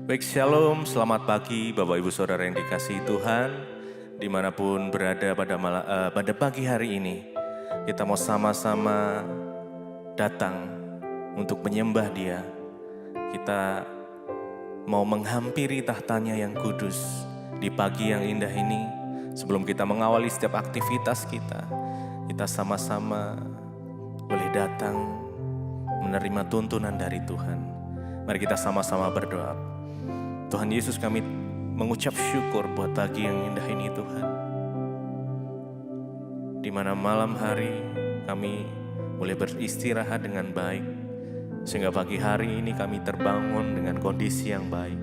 Baik, shalom, selamat pagi Bapak Ibu Saudara yang dikasihi Tuhan. Dimanapun berada pada pagi hari ini, kita mau sama-sama datang untuk menyembah Dia. Kita mau menghampiri tahtanya yang kudus di pagi yang indah ini. Sebelum kita mengawali setiap aktivitas kita sama-sama boleh datang menerima tuntunan dari Tuhan. Mari kita sama-sama berdoa. Tuhan Yesus, kami mengucap syukur buat pagi yang indah ini Tuhan. Di mana malam hari kami boleh beristirahat dengan baik. Sehingga pagi hari ini kami terbangun dengan kondisi yang baik.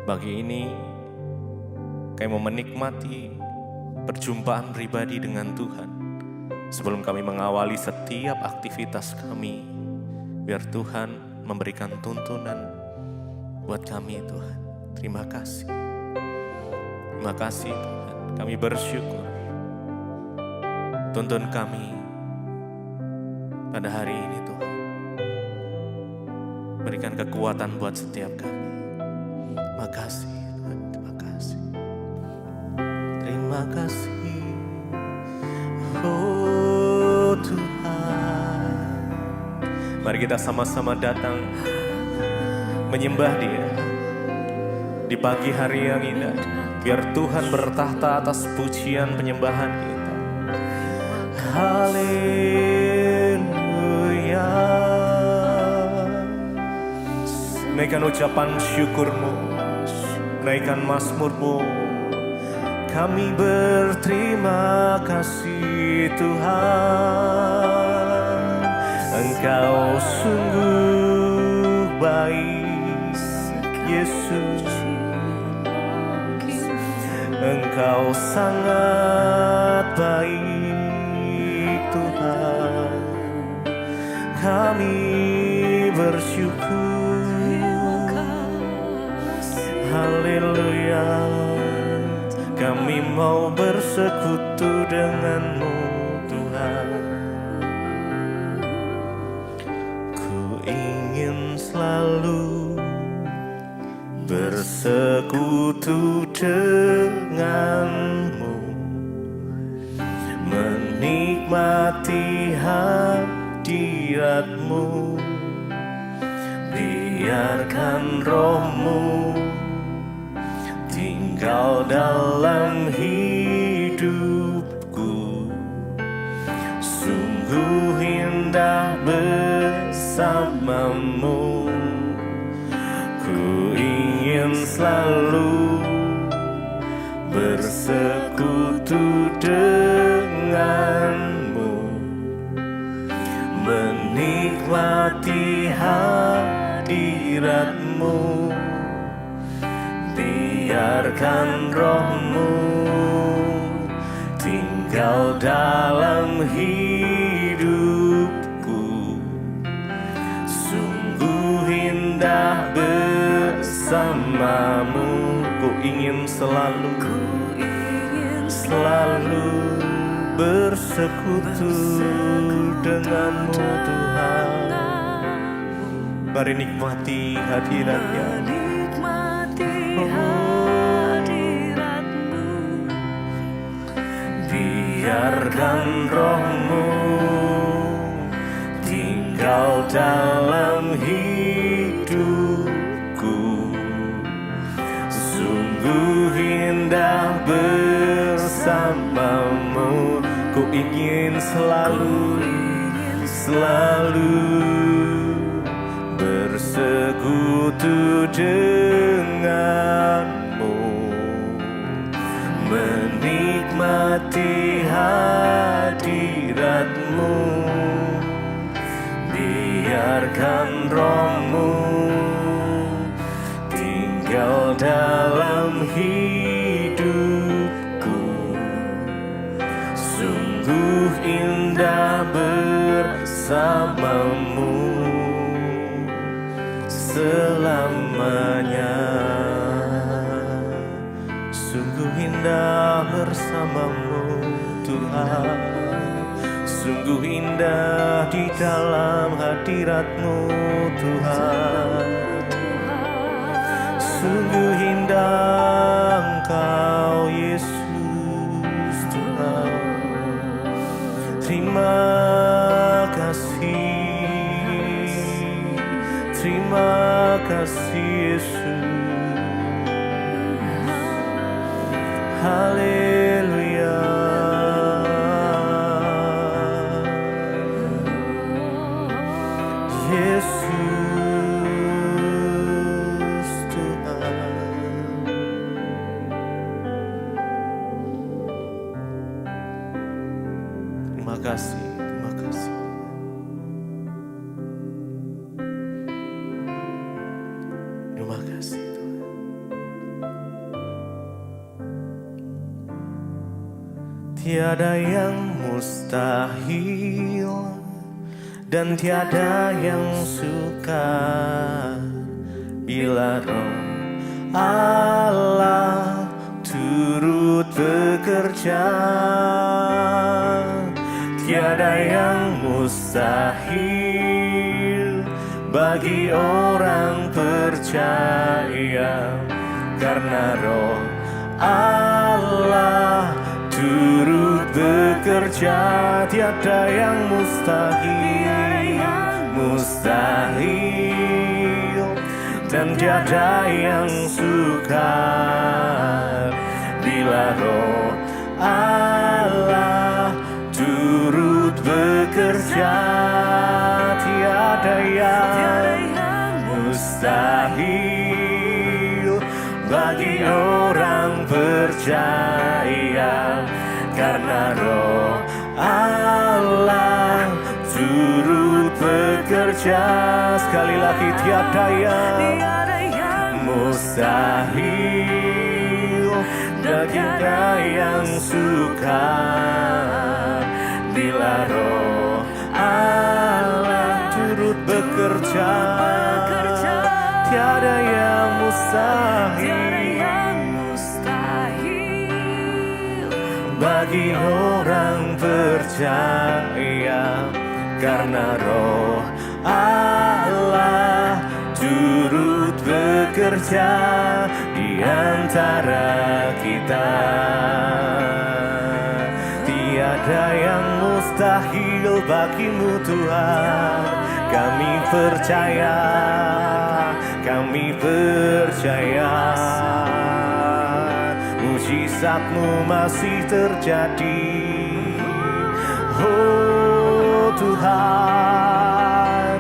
Pagi ini kami mau menikmati perjumpaan pribadi dengan Tuhan. Sebelum kami mengawali setiap aktivitas kami, biar Tuhan memberikan tuntunan buat kami Tuhan. Terima kasih. Terima kasih Tuhan. Kami bersyukur. Tuntun kami pada hari ini Tuhan. Berikan kekuatan buat setiap kami. Terima kasih Tuhan. Terima kasih. Terima kasih. Oh Tuhan. Mari kita sama-sama datang menyembah Dia di pagi hari yang indah. Biar Tuhan bertahta atas pujian penyembahan kita. Haleluya. Naikkan ucapan syukurmu, naikkan mazmurmu. Kami berterima kasih Tuhan. Engkau sungguh baik Yesus. Engkau sangat baik Tuhan. Kami bersyukur. Haleluya. Kami mau bersekutu dengan-Mu Tuhan. Ku ingin selalu bersekutu dengan-Mu, menikmati hadirat-Mu. Biarkan Roh-Mu tinggal dalam hidupku. Sungguh indah bersama-Mu. Ku ingin selalu bersekutu dengan-Mu, menikmati hadirat-Mu. Biarkan Roh-Mu tinggal dalam hidupku. Sungguh indah bersama-Mu. Ku ingin selalu bersekutu dengan-Mu Tuhan. Mari nikmati hadirat-Nya. Biarkan Roh-Mu tinggal dalam hidupku. Sungguh indah bersama-Mu. Ku ingin selalu bersekutu dengan-Mu, menikmati hadirat-Mu. Biarkan Roh-Mu tinggal dalam hidupku. Sungguh indah bersama-Mu selamanya. Sungguh indah bersama-Mu Tuhan. Sungguh indah di dalam hadirat-Mu Tuhan. Sungguh indah Engkau Yesus Tuhan. Terima kasih Yesus. Haleluya. Yesus Tuhan. Terima kasih. Terima kasih Tuhan. Tiada yang mustahil dan tiada yang sukar bila Roh Allah turut bekerja. Tiada yang mustahil bagi orang percaya, karena Roh Allah turut bekerja. Tiada yang mustahil dan tiada yang sukar bila Roh Allah turut bekerja. Tiada yang mustahil bagi orang percaya, karena Roh Allah turut bekerja. Sekali lagi, tiada yang mustahil dan tiada yang sukar bila Roh Allah turut bekerja. Tiada yang mustahil bagi orang percaya, karena Roh Allah turut bekerja di antara kita. Tiada yang mustahil bagimu Tuhan. Kami percaya, mujizat-Mu masih terjadi. Oh Tuhan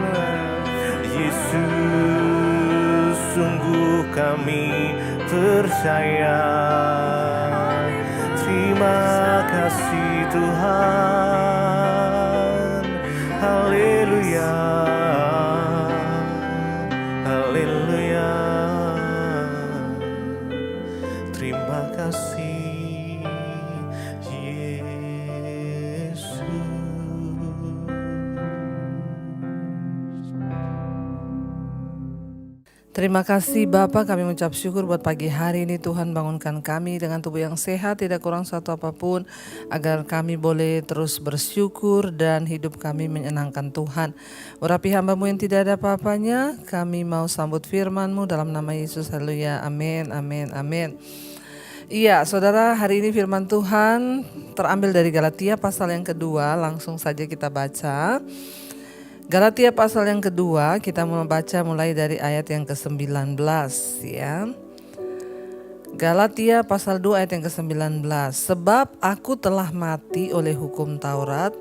Yesus, sungguh kami percaya. Terima kasih Tuhan. Haleluya. Haleluya. Terima kasih Yesus. Terima kasih Bapa, kami mengucap syukur buat pagi hari ini. Tuhan bangunkan kami dengan tubuh yang sehat, tidak kurang satu apapun, agar kami boleh terus bersyukur dan hidup kami menyenangkan Tuhan. Urapi hamba-Mu yang tidak ada apa-apanya, kami mau sambut firman-Mu dalam nama Yesus. Haleluya, amin, amin, amin. Iya saudara, hari ini firman Tuhan terambil dari Galatia pasal yang kedua. Langsung saja kita baca Galatia pasal yang kedua, kita membaca mulai dari ayat yang ke-19 ya. Galatia pasal 2 ayat yang ke-19. Sebab aku telah mati oleh hukum Taurat,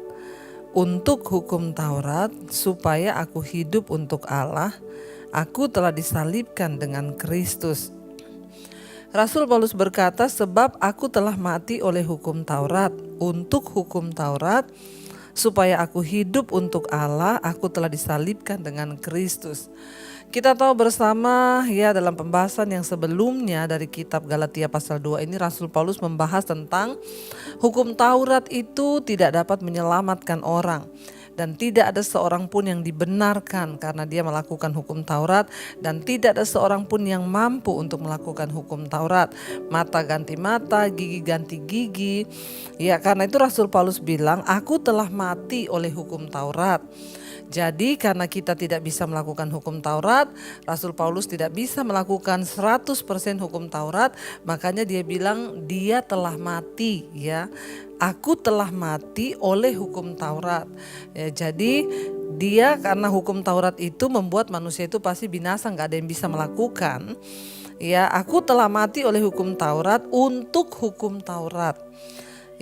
untuk hukum Taurat, supaya aku hidup untuk Allah. Aku telah disalibkan dengan Kristus. Rasul Paulus berkata, sebab aku telah mati oleh hukum Taurat, untuk hukum Taurat, supaya aku hidup untuk Allah. Aku telah disalibkan dengan Kristus. Kita tahu bersama ya, dalam pembahasan yang sebelumnya dari kitab Galatia pasal 2 ini, Rasul Paulus membahas tentang hukum Taurat itu tidak dapat menyelamatkan orang. dan tidak ada seorang pun yang dibenarkan karena dia melakukan hukum Taurat, dan tidak ada seorang pun yang mampu untuk melakukan hukum Taurat. Mata ganti mata, gigi ganti gigi. Ya, karena itu Rasul Paulus bilang, aku telah mati oleh hukum Taurat. Jadi karena kita tidak bisa melakukan hukum Taurat, Rasul Paulus tidak bisa melakukan 100% hukum Taurat, makanya dia bilang dia telah mati, ya. Aku telah mati oleh hukum Taurat. Ya, jadi dia karena hukum Taurat itu membuat manusia itu pasti binasa, nggak ada yang bisa melakukan. Ya, aku telah mati oleh hukum Taurat untuk hukum Taurat.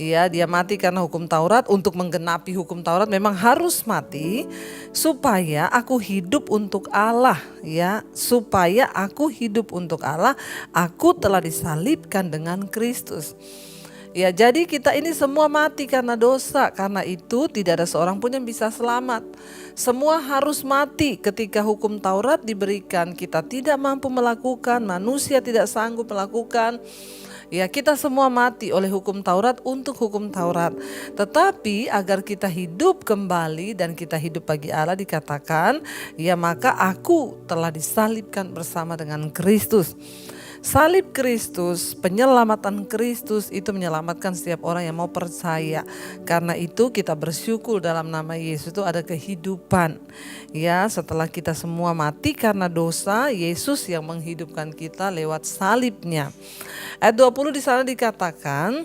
Ya, dia mati karena hukum Taurat, untuk menggenapi hukum Taurat memang harus mati supaya aku hidup untuk Allah, ya. Supaya aku hidup untuk Allah, aku telah disalibkan dengan Kristus. Ya, jadi kita ini semua mati karena dosa. Karena itu tidak ada seorang pun yang bisa selamat. Semua harus mati ketika hukum Taurat diberikan. Kita tidak mampu melakukan, manusia tidak sanggup melakukan. Ya, kita semua mati oleh hukum Taurat untuk hukum Taurat. Tetapi agar kita hidup kembali dan kita hidup bagi Allah, dikatakan, ya maka aku telah disalibkan bersama dengan Kristus. Salib Kristus, penyelamatan Kristus itu menyelamatkan setiap orang yang mau percaya. Karena itu kita bersyukur dalam nama Yesus itu ada kehidupan. Ya, setelah kita semua mati karena dosa, Yesus yang menghidupkan kita lewat salibnya. Ayat 20 di sana dikatakan,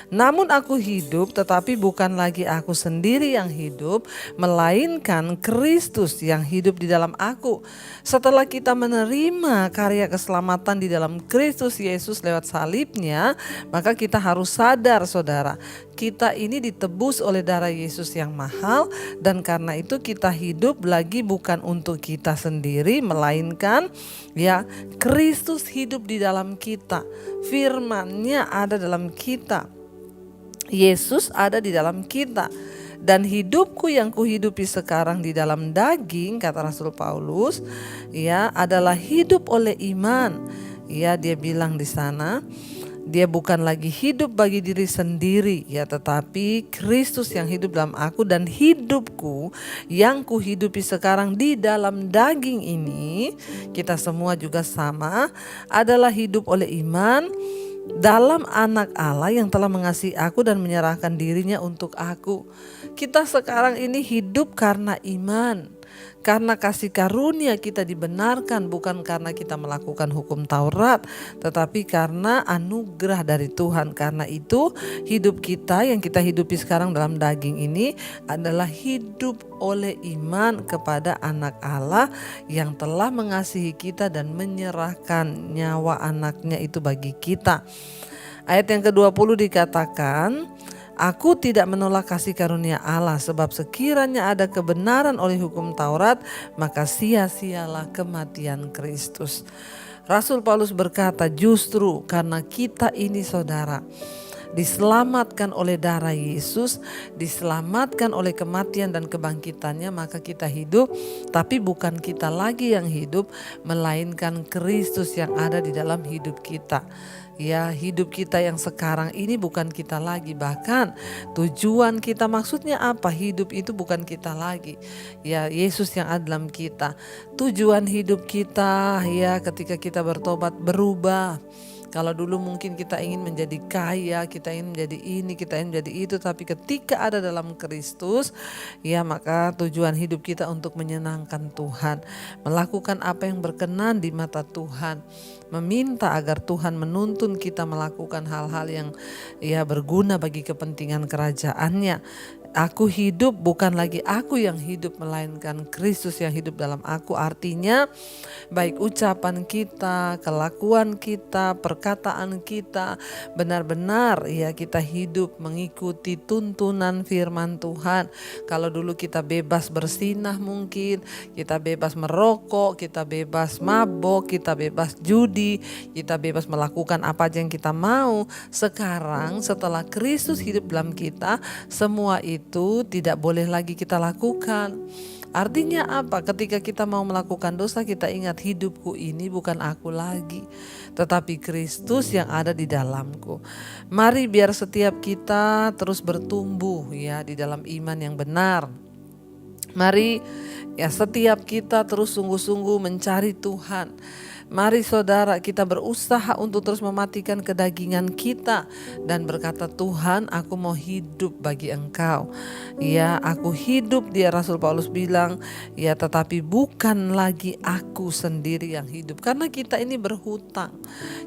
namun aku hidup, tetapi bukan lagi aku sendiri yang hidup, melainkan Kristus yang hidup di dalam aku. Setelah kita menerima karya keselamatan di dalam Kristus Yesus lewat salibnya, maka kita harus sadar, saudara, kita ini ditebus oleh darah Yesus yang mahal, dan karena itu kita hidup lagi bukan untuk kita sendiri, melainkan ya Kristus hidup di dalam kita. Firman-Nya ada dalam kita. Yesus ada di dalam kita. Dan hidupku yang kuhidupi sekarang di dalam daging, kata Rasul Paulus, ya adalah hidup oleh iman. Ya, dia bilang di sana, dia bukan lagi hidup bagi diri sendiri, ya, tetapi Kristus yang hidup dalam aku, dan hidupku yang kuhidupi sekarang di dalam daging ini, kita semua juga sama, adalah hidup oleh iman dalam anak Allah yang telah mengasihi aku dan menyerahkan dirinya untuk aku. Kita sekarang ini hidup karena iman, karena kasih karunia kita dibenarkan, bukan karena kita melakukan hukum Taurat, tetapi karena anugerah dari Tuhan. Karena itu hidup kita yang kita hidupi sekarang dalam daging ini adalah hidup oleh iman kepada anak Allah yang telah mengasihi kita dan menyerahkan nyawa anaknya itu bagi kita. Ayat yang ke-20 dikatakan, aku tidak menolak kasih karunia Allah, sebab sekiranya ada kebenaran oleh hukum Taurat, maka sia-sialah kematian Kristus. Rasul Paulus berkata, justru karena kita ini, saudara, diselamatkan oleh darah Yesus, diselamatkan oleh kematian dan kebangkitannya, maka kita hidup, tapi bukan kita lagi yang hidup, melainkan Kristus yang ada di dalam hidup kita. Ya, hidup kita yang sekarang ini bukan kita lagi. Bahkan tujuan kita, maksudnya apa? Hidup itu bukan kita lagi. Ya, Yesus yang ada dalam kita. Tujuan hidup kita, ya, ketika kita bertobat berubah. Kalau dulu mungkin kita ingin menjadi kaya, kita ingin menjadi ini, kita ingin menjadi itu, tapi ketika ada dalam Kristus, ya maka tujuan hidup kita untuk menyenangkan Tuhan, melakukan apa yang berkenan di mata Tuhan, meminta agar Tuhan menuntun kita melakukan hal-hal yang ya berguna bagi kepentingan kerajaannya. Aku hidup, bukan lagi aku yang hidup, melainkan Kristus yang hidup dalam aku. Artinya baik ucapan kita, kelakuan kita, perkataan kita, benar-benar ya kita hidup mengikuti tuntunan firman Tuhan. Kalau dulu kita bebas bersinah, mungkin kita bebas merokok, kita bebas mabok, kita bebas judi, kita bebas melakukan apa aja yang kita mau. Sekarang setelah Kristus hidup dalam kita, semua itu tidak boleh lagi kita lakukan. Artinya apa? Ketika kita mau melakukan dosa, kita ingat, hidupku ini bukan aku lagi, tetapi Kristus yang ada di dalamku. Mari biar setiap kita terus bertumbuh ya di dalam iman yang benar. Mari ya setiap kita terus sungguh-sungguh mencari Tuhan. Mari saudara kita berusaha untuk terus mematikan kedagingan kita dan berkata, Tuhan, aku mau hidup bagi Engkau. Ya, aku hidup, dia Rasul Paulus bilang, ya tetapi bukan lagi aku sendiri yang hidup. Karena kita ini berhutang.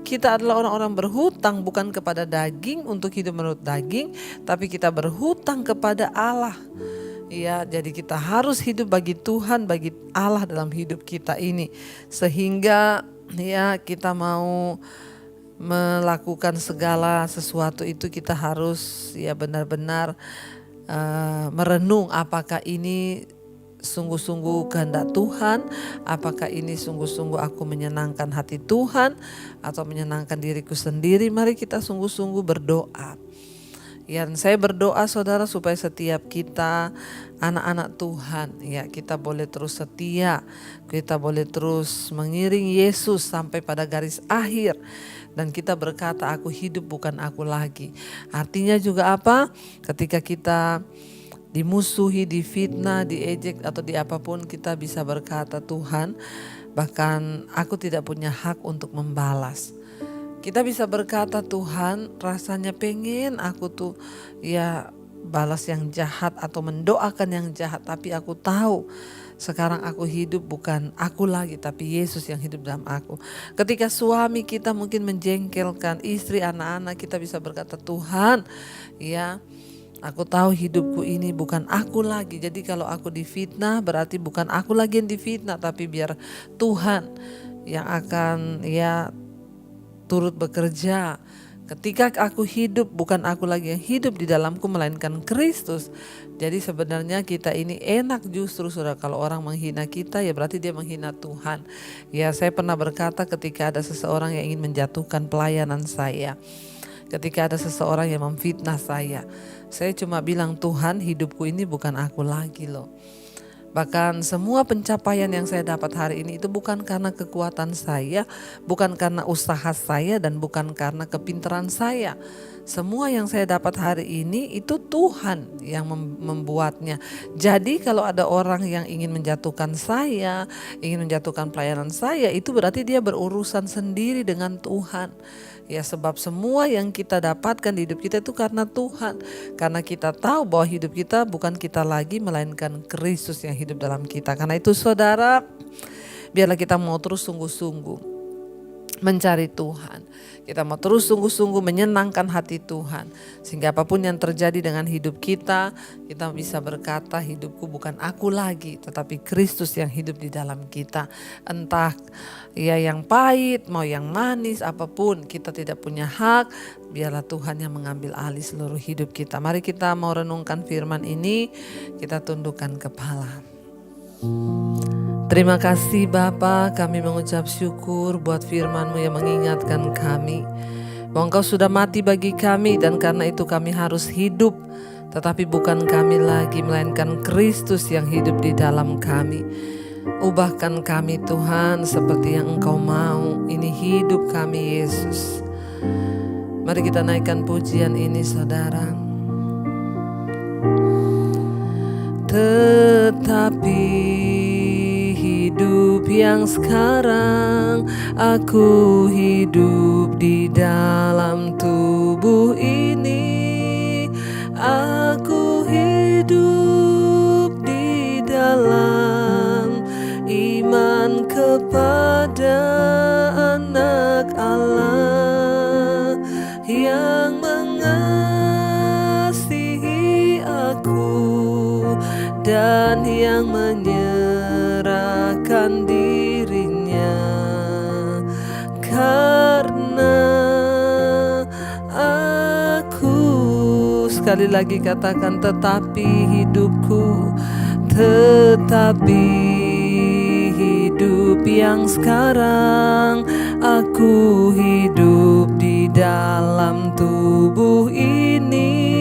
Kita adalah orang-orang berhutang bukan kepada daging untuk hidup menurut daging, tapi kita berhutang kepada Allah. Ya, jadi kita harus hidup bagi Tuhan, bagi Allah dalam hidup kita ini. Sehingga ya kita mau melakukan segala sesuatu itu kita harus ya benar-benar merenung apakah ini sungguh-sungguh kehendak Tuhan, apakah ini sungguh-sungguh aku menyenangkan hati Tuhan atau menyenangkan diriku sendiri. Mari kita sungguh-sungguh berdoa. Ya, saya berdoa saudara supaya setiap kita anak-anak Tuhan ya kita boleh terus setia, kita boleh terus mengiring Yesus sampai pada garis akhir dan kita berkata aku hidup bukan aku lagi. Artinya juga apa? Ketika kita dimusuhi, difitnah, diejek atau di apapun kita bisa berkata Tuhan, bahkan aku tidak punya hak untuk membalas. Kita bisa berkata Tuhan rasanya pengen aku tuh ya balas yang jahat atau mendoakan yang jahat, tapi aku tahu sekarang aku hidup bukan aku lagi tapi Yesus yang hidup dalam aku. Ketika suami kita mungkin menjengkelkan istri, anak-anak, kita bisa berkata Tuhan ya aku tahu hidupku ini bukan aku lagi. Jadi kalau aku difitnah berarti bukan aku lagi yang difitnah, tapi biar Tuhan yang akan ya turut bekerja. Ketika aku hidup bukan aku lagi yang hidup di dalamku melainkan Kristus. Jadi sebenarnya kita ini enak justru saudara, kalau orang menghina kita ya berarti dia menghina Tuhan. Ya saya pernah berkata ketika ada seseorang yang ingin menjatuhkan pelayanan saya, ketika ada seseorang yang memfitnah saya cuma bilang Tuhan hidupku ini bukan aku lagi loh. Bahkan semua pencapaian yang saya dapat hari ini itu bukan karena kekuatan saya, bukan karena usaha saya, dan bukan karena kepintaran saya. Semua yang saya dapat hari ini itu Tuhan yang membuatnya. Jadi kalau ada orang yang ingin menjatuhkan saya, ingin menjatuhkan pelayanan saya, itu berarti dia berurusan sendiri dengan Tuhan. Ya sebab semua yang kita dapatkan di hidup kita itu karena Tuhan. Karena kita tahu bahwa hidup kita bukan kita lagi melainkan Kristus yang hidup dalam kita. Karena itu saudara, biarlah kita mau terus sungguh-sungguh mencari Tuhan. Kita mau terus sungguh-sungguh menyenangkan hati Tuhan. Sehingga apapun yang terjadi dengan hidup kita, kita bisa berkata hidupku bukan aku lagi, tetapi Kristus yang hidup di dalam kita. Entah ya yang pahit, mau yang manis, apapun kita tidak punya hak. Biarlah Tuhan yang mengambil alih seluruh hidup kita. Mari kita mau renungkan firman ini, kita tundukkan kepala. Terima kasih Bapa, kami mengucap syukur buat firman-Mu yang mengingatkan kami bahwa Engkau sudah mati bagi kami dan karena itu kami harus hidup. Tetapi bukan kami lagi melainkan Kristus yang hidup di dalam kami. Ubahkan kami Tuhan seperti yang Engkau mau. Ini hidup kami Yesus. Mari kita naikkan pujian ini saudara. Tetapi hidup yang sekarang aku hidup di dalam tubuh ini. Aku hidup di dalam iman kepada anak Allah yang mengasihi aku dan yang menyerahkan dirinya. Karena aku, sekali lagi katakan, tetapi hidupku, tetapi hidup yang sekarang aku hidup di dalam tubuh ini.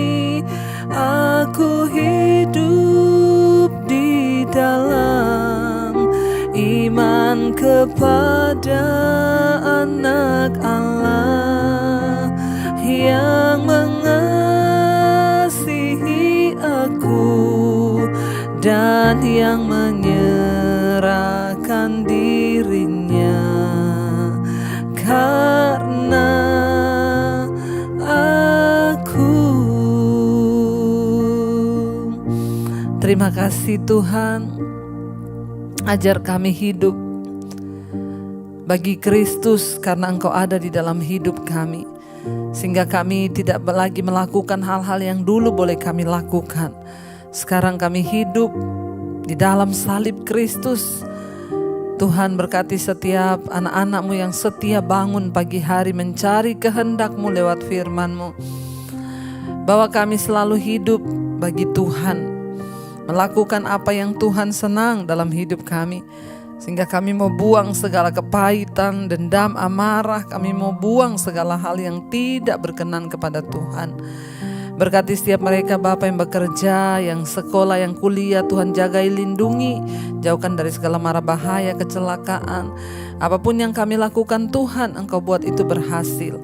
Aku hidup di dalam iman kepada anak Allah yang mengasihi aku dan Tuhan yang menyerahkan dirinya karena aku. Terima kasih Tuhan, ajar kami hidup bagi Kristus karena Engkau ada di dalam hidup kami, sehingga kami tidak lagi melakukan hal-hal yang dulu boleh kami lakukan. Sekarang kami hidup di dalam salib Kristus. Tuhan berkati setiap anak-anak-Mu yang setia bangun pagi hari mencari kehendak-Mu lewat firman-Mu, bahwa kami selalu hidup bagi Tuhan, melakukan apa yang Tuhan senang dalam hidup kami, sehingga kami mau buang segala kepahitan, dendam, amarah. Kami mau buang segala hal yang tidak berkenan kepada Tuhan. Berkati setiap mereka Bapa yang bekerja, yang sekolah, yang kuliah. Tuhan jagai, lindungi, jauhkan dari segala mara bahaya, kecelakaan. Apapun yang kami lakukan Tuhan, Engkau buat itu berhasil.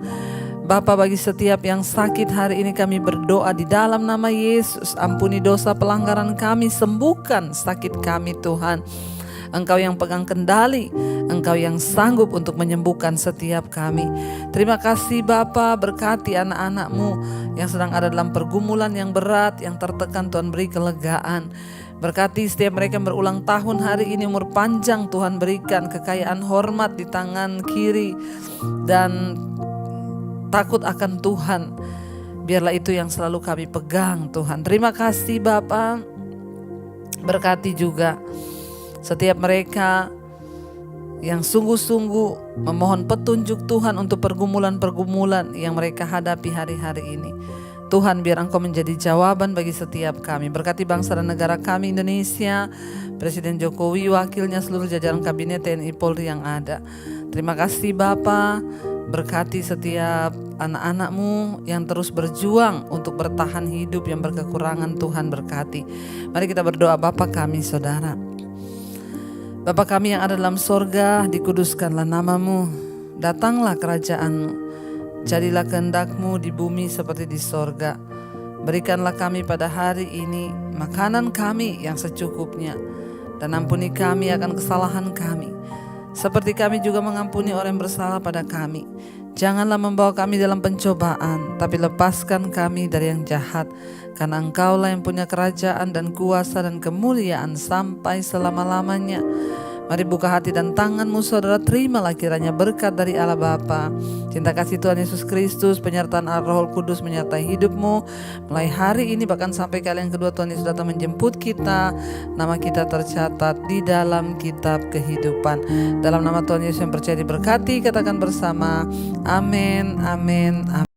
Bapa, bagi setiap yang sakit hari ini kami berdoa di dalam nama Yesus. Ampuni dosa pelanggaran kami, sembuhkan sakit kami Tuhan. Engkau yang pegang kendali, Engkau yang sanggup untuk menyembuhkan setiap kami. Terima kasih Bapa, berkati anak-anak-Mu yang sedang ada dalam pergumulan yang berat, yang tertekan. Tuhan beri kelegaan. Berkati setiap mereka yang berulang tahun hari ini, umur panjang Tuhan berikan, kekayaan hormat di tangan kiri, dan takut akan Tuhan. Biarlah itu yang selalu kami pegang Tuhan. Terima kasih Bapa. Berkati juga setiap mereka yang sungguh-sungguh memohon petunjuk Tuhan untuk pergumulan-pergumulan yang mereka hadapi hari-hari ini. Tuhan, biar Engkau menjadi jawaban bagi setiap kami. Berkati bangsa dan negara kami Indonesia, Presiden Jokowi, wakilnya, seluruh jajaran kabinet TNI Polri yang ada. Terima kasih Bapa. Berkati setiap anak-anak-Mu yang terus berjuang untuk bertahan hidup yang berkekurangan. Tuhan berkati. Mari kita berdoa. Bapa kami, Saudara, Bapa kami yang ada dalam sorga, dikuduskanlah nama-Mu, datanglah kerajaan-Mu, jadilah kehendak-Mu di bumi seperti di sorga. Berikanlah kami pada hari ini makanan kami yang secukupnya, dan ampuni kami akan kesalahan kami, seperti kami juga mengampuni orang yang bersalah pada kami. Janganlah membawa kami dalam pencobaan, tapi lepaskan kami dari yang jahat. Karena Engkaulah yang punya kerajaan dan kuasa dan kemuliaan sampai selama-lamanya. Mari buka hati dan tangan-Mu Saudara, terimalah kiranya berkat dari Allah Bapa, cinta kasih Tuhan Yesus Kristus, penyertaan Allah Roh Kudus menyertai hidupmu mulai hari ini bahkan sampai kali yang kedua Tuhan Yesus datang menjemput kita. Nama kita tercatat di dalam kitab kehidupan. Dalam nama Tuhan Yesus yang percaya diberkati, katakan bersama amin, amin, amin.